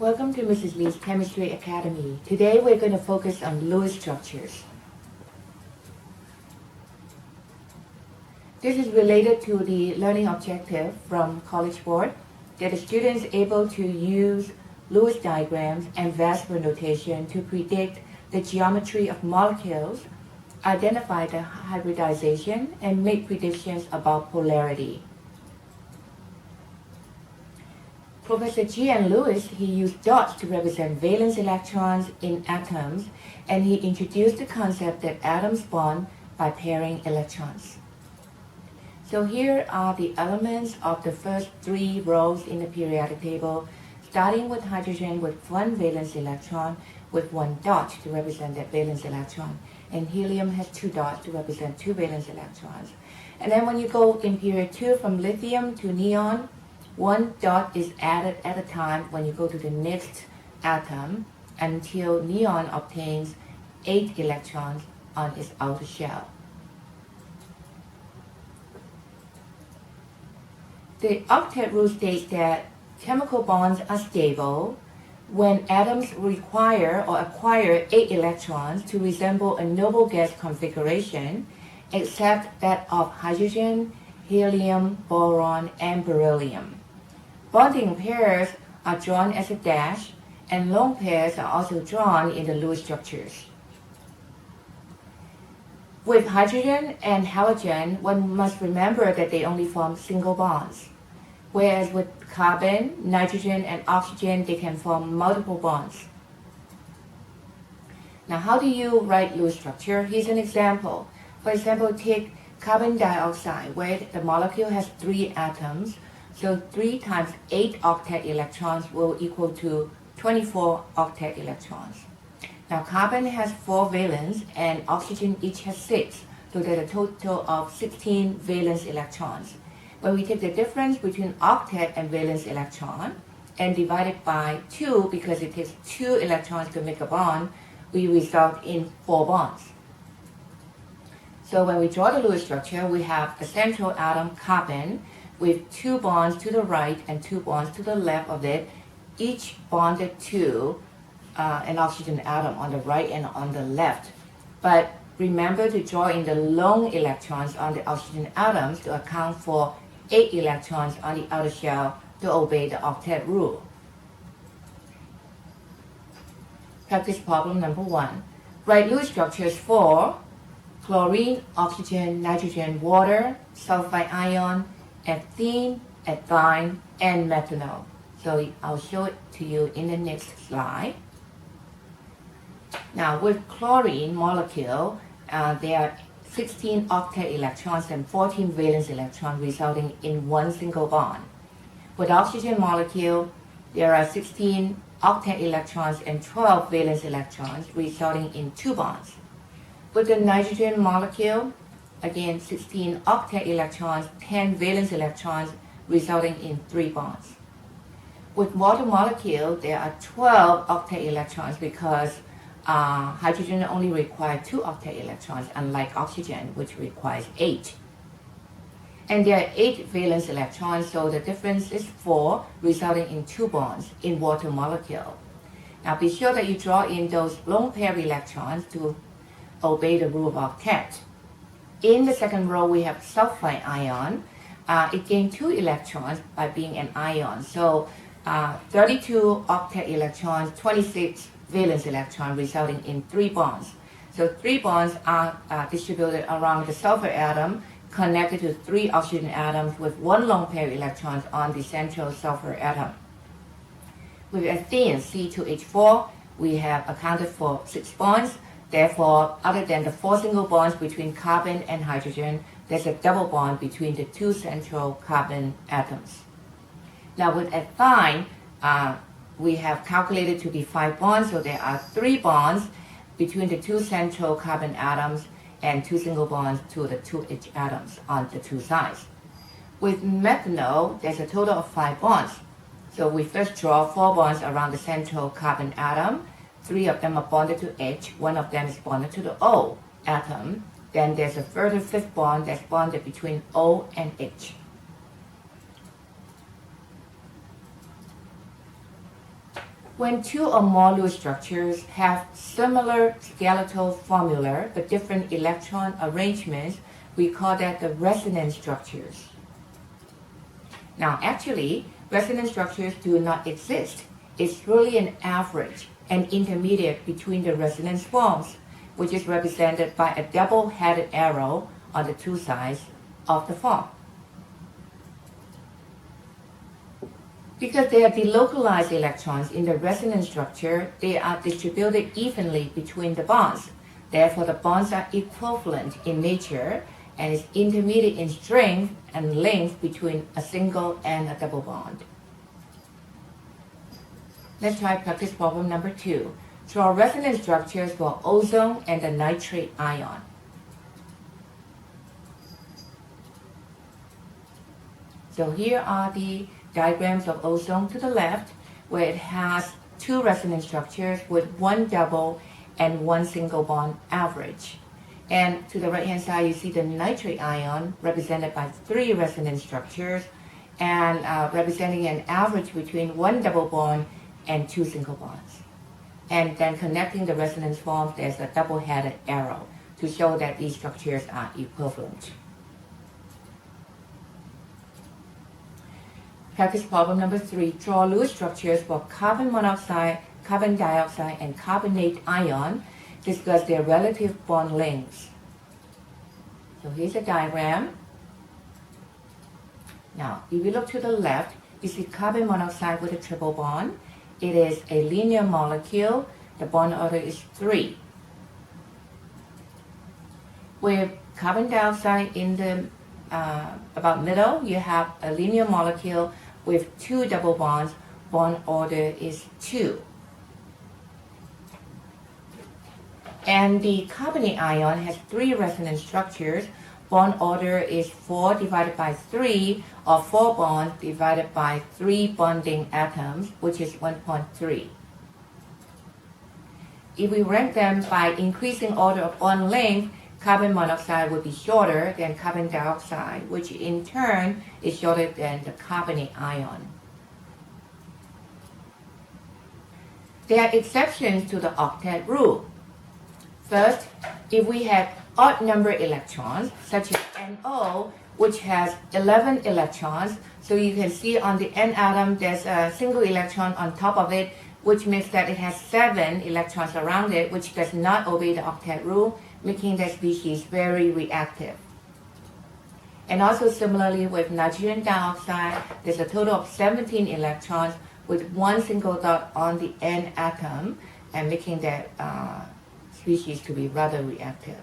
Welcome to Mrs. Lee's Chemistry Academy. Today we're going to focus on Lewis structures. This is related to the learning objective from College Board, that the students able to use Lewis diagrams and VSEPR notation to predict the geometry of molecules, identify the hybridization, and make predictions about polarity. Professor G.N. Lewis, he used dots to represent valence electrons in atoms, and he introduced the concept that atoms bond by pairing electrons. So here are the elements of the first three rows in the periodic table, starting with hydrogen with one valence electron with one dot to represent that valence electron, and helium has two dots to represent two valence electrons. And then when you go in period 2 from lithium to neon, one dot is added at a time when you go to the next atom until neon obtains 8 electrons on its outer shell. The octet rule states that chemical bonds are stable when atoms require or acquire 8 electrons to resemble a noble gas configuration, except that of hydrogen, helium, boron, and beryllium. Bonding pairs are drawn as a dash, and lone pairs are also drawn in the Lewis structures. With hydrogen and halogen, one must remember that they only form single bonds, whereas with carbon, nitrogen, and oxygen, they can form multiple bonds. Now, how do you write Lewis structure? Here's an example. For example, take carbon dioxide, where the molecule has 3 atoms. So 3 times 8 octet electrons will equal to 24 octet electrons. Now carbon has 4 valence and oxygen each has 6, so there's a total of 16 valence electrons. When we take the difference between octet and valence electron and divide it by 2, because it takes 2 electrons to make a bond, we result in 4 bonds. So when we draw the Lewis structure, we have a central atom, carbon, with 2 bonds to the right and 2 bonds to the left of it, each bonded to an oxygen atom on the right and on the left. But remember to draw in the lone electrons on the oxygen atoms to account for 8 electrons on the outer shell to obey the octet rule. Practice problem number 1. Write Lewis structures for chlorine, oxygen, nitrogen, water, sulfide ion, ethene, ethine, and methanol. So I'll show it to you in the next slide. Now with chlorine molecule, there are 16 octet electrons and 14 valence electrons resulting in one single bond. With oxygen molecule, there are 16 octet electrons and 12 valence electrons resulting in 2 bonds. With the nitrogen molecule, again 16 octet electrons, 10 valence electrons resulting in 3 bonds. With water molecule, there are 12 octet electrons because hydrogen only requires 2 octet electrons, unlike oxygen, which requires 8. And there are 8 valence electrons, so the difference is 4, resulting in 2 bonds in water molecule. Now be sure that you draw in those lone pair electrons to obey the rule of octet. In the second row, we have sulfide ion. It gained 2 electrons by being an ion. So 32 octet electrons, 26 valence electrons, resulting in 3 bonds. So 3 bonds are distributed around the sulfur atom, connected to 3 oxygen atoms with 1 lone pair electrons on the central sulfur atom. With ethene, C2H4, we have accounted for 6 bonds. Therefore, other than the 4 single bonds between carbon and hydrogen, there's a double bond between the 2 central carbon atoms. Now with ethine, we have calculated to be 5 bonds, so there are 3 bonds between the 2 central carbon atoms and 2 single bonds to the 2 H atoms on the 2 sides. With methanol, there's a total of 5 bonds. So we first draw 4 bonds around the central carbon atom. 3 of them are bonded to H, 1 of them is bonded to the O atom. Then there's a further 5th bond that's bonded between O and H. When two or more Lewis structures have similar skeletal formula but different electron arrangements, we call that the resonance structures. Now, actually, resonance structures do not exist. It's really an average, an intermediate between the resonance forms, which is represented by a double-headed arrow on the two sides of the form. Because they are delocalized electrons in the resonance structure, they are distributed evenly between the bonds. Therefore, the bonds are equivalent in nature and is intermediate in strength and length between a single and a double bond. Let's try practice problem number 2. Draw resonance structures for ozone and the nitrate ion. So here are the diagrams of ozone to the left, where it has two resonance structures with one double and one single bond average. And to the right-hand side, you see the nitrate ion represented by 3 resonance structures and representing an average between one double bond and 2 single bonds. And then connecting the resonance forms, there's a double-headed arrow to show that these structures are equivalent. Practice problem number 3. Draw Lewis structures for carbon monoxide, carbon dioxide, and carbonate ion. Discuss their relative bond lengths. So here's a diagram. Now, if you look to the left, you see carbon monoxide with a triple bond. It is a linear molecule. The bond order is 3. With carbon dioxide in the about middle, you have a linear molecule with 2 double bonds. Bond order is 2. And the carbonate ion has 3 resonance structures. Bond order is 4 divided by 3, or 4 bonds divided by 3 bonding atoms, which is 1.3. If we rank them by increasing order of bond length, carbon monoxide would be shorter than carbon dioxide, which in turn is shorter than the carbonate ion. There are exceptions to the octet rule. First, if we have odd number electrons, such as NO, which has 11 electrons, so you can see on the N atom there's a single electron on top of it, which means that it has 7 electrons around it, which does not obey the octet rule, making that species very reactive. And also similarly with nitrogen dioxide, there's a total of 17 electrons with one single dot on the N atom, and making that species to be rather reactive.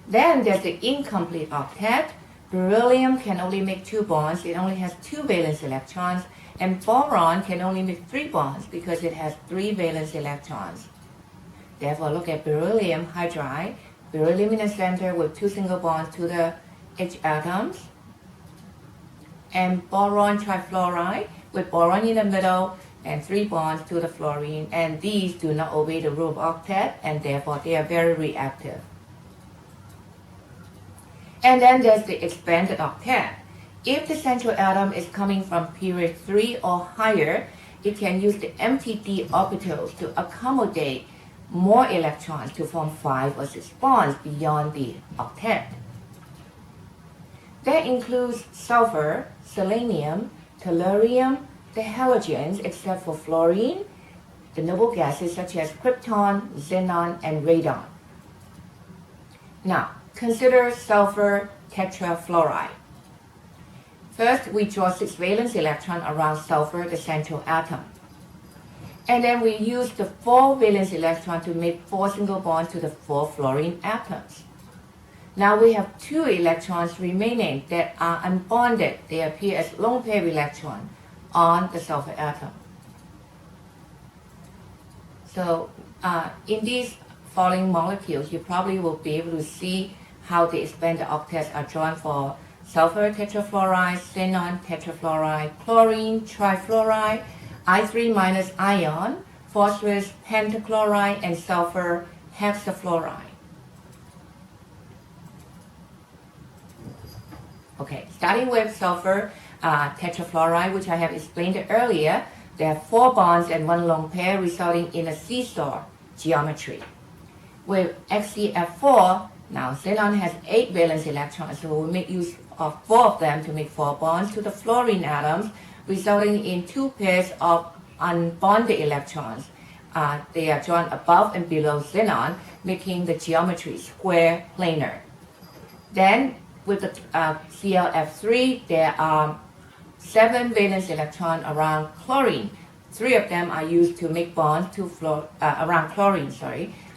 Then there's the incomplete octet. Beryllium can only make 2 bonds. It only has 2 valence electrons. And boron can only make 3 bonds because it has 3 valence electrons. Therefore, look at beryllium hydride. Beryllium in the center with 2 single bonds to the H atoms. And boron trifluoride with boron in the middle and 3 bonds to the fluorine. And these do not obey the rule of octet, and therefore they are very reactive. And then there's the expanded octet. If the central atom is coming from period 3 or higher, it can use the empty d orbitals to accommodate more electrons to form 5 or 6 bonds beyond the octet. That includes sulfur, selenium, tellurium, the halogens except for fluorine, the noble gases such as krypton, xenon, and radon. Now, consider sulfur tetrafluoride. First, we draw 6 valence electrons around sulfur, the central atom. And then we use the 4 valence electron to make 4 single bonds to the 4 fluorine atoms. Now we have 2 electrons remaining that are unbonded. They appear as lone pair electrons on the sulfur atom. So in these following molecules, you probably will be able to see how the expanded octets are drawn for sulfur tetrafluoride, xenon tetrafluoride, chlorine trifluoride, I3- ion, phosphorus pentachloride, and sulfur hexafluoride. Okay, starting with sulfur tetrafluoride, which I have explained earlier, There are 4 bonds and 1 lone pair, resulting in a seesaw geometry. With XCF4, now xenon has 8 valence electrons, so we make use of 4 of them to make 4 bonds to the fluorine atoms, resulting in 2 pairs of unbonded electrons. They are drawn above and below xenon, making the geometry square planar. Then with the ClF3, there are 7 valence electrons around chlorine. 3 of them are used to make bonds to around chlorine,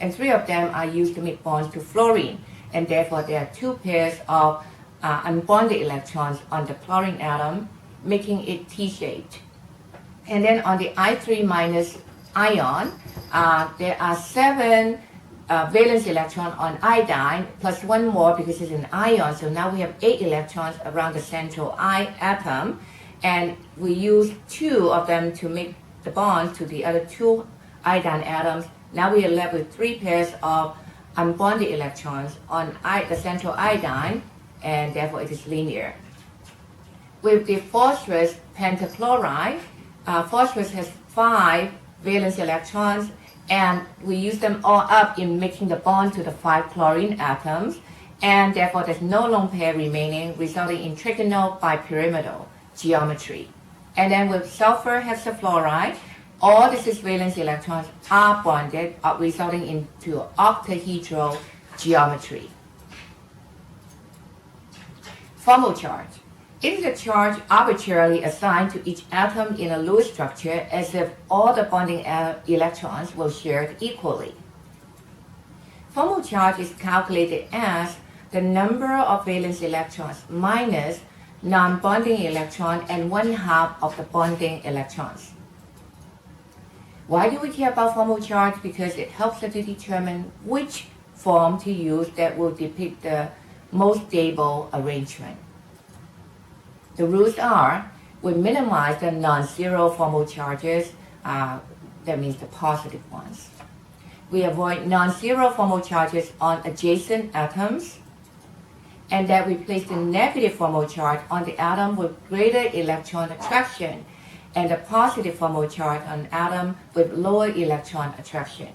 and 3 of them are used to make bonds to fluorine. And therefore, there are 2 pairs of unbonded electrons on the chlorine atom, making it T-shaped. And then on the I3 minus ion, there are 7 valence electron on iodine, plus 1 more because it's an ion. So now we have 8 electrons around the central I atom, and we use 2 of them to make the bond to the other 2 iodine atoms. Now we are left with 3 pairs of unbonded electrons on the central iodine, and therefore it is linear. With the phosphorus pentachloride, phosphorus has 5 valence electrons, and we use them all up in making the bond to the 5 chlorine atoms, and therefore there's no lone pair remaining, resulting in trigonal bipyramidal geometry. And then with sulfur hexafluoride, all the 6 valence electrons are bonded, resulting into octahedral geometry. Formal charge. It is a charge arbitrarily assigned to each atom in a Lewis structure as if all the bonding electrons were shared equally. Formal charge is calculated as the number of valence electrons minus non-bonding electron and 1/2 of the bonding electrons. Why do we care about formal charge? Because it helps us to determine which form to use that will depict the most stable arrangement. The rules are, we minimize the non-zero formal charges, that means the positive ones. We avoid non-zero formal charges on adjacent atoms, and that we place the negative formal charge on the atom with greater electron attraction, and the positive formal charge on an atom with lower electron attraction.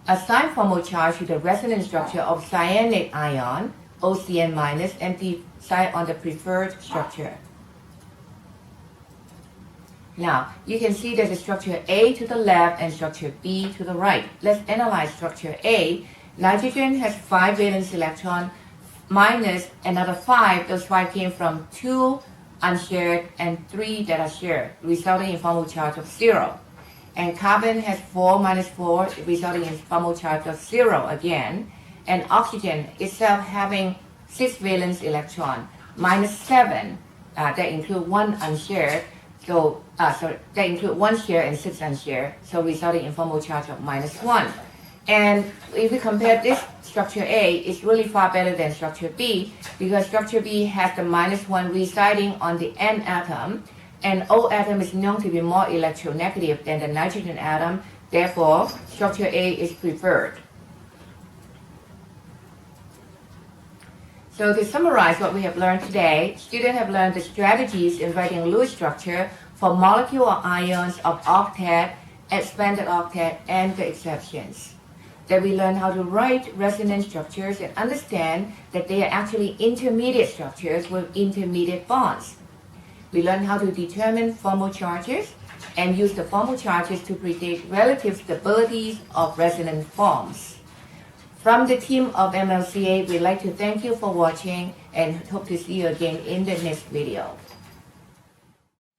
Assign formal charge to the resonance structure of cyanic ion, OCN minus, and decide on the preferred structure. Now, you can see there's a structure A to the left and structure B to the right. Let's analyze structure A. Nitrogen has 5 valence electrons minus another 5. Those 5 came from 2 unshared and 3 that are shared, resulting in formal charge of 0. And carbon has 4 minus 4, resulting in formal charge of 0 again. And oxygen itself having 6 valence electron minus 7, that include 1 unshared. So, that include 1 share and 6 unshared, so resulting in formal charge of minus 1. And if we compare this structure A, it's really far better than structure B, because structure B has the minus 1 residing on the N atom, and O atom is known to be more electronegative than the nitrogen atom. Therefore, structure A is preferred. So to summarize what we have learned today, students have learned the strategies in writing Lewis structure for molecule or ions of octet, expanded octet, and the exceptions. That we learn how to write resonance structures and understand that they are actually intermediate structures with intermediate bonds. We learn how to determine formal charges and use the formal charges to predict relative stabilities of resonance forms. From the team of MLCA, we'd like to thank you for watching and hope to see you again in the next video.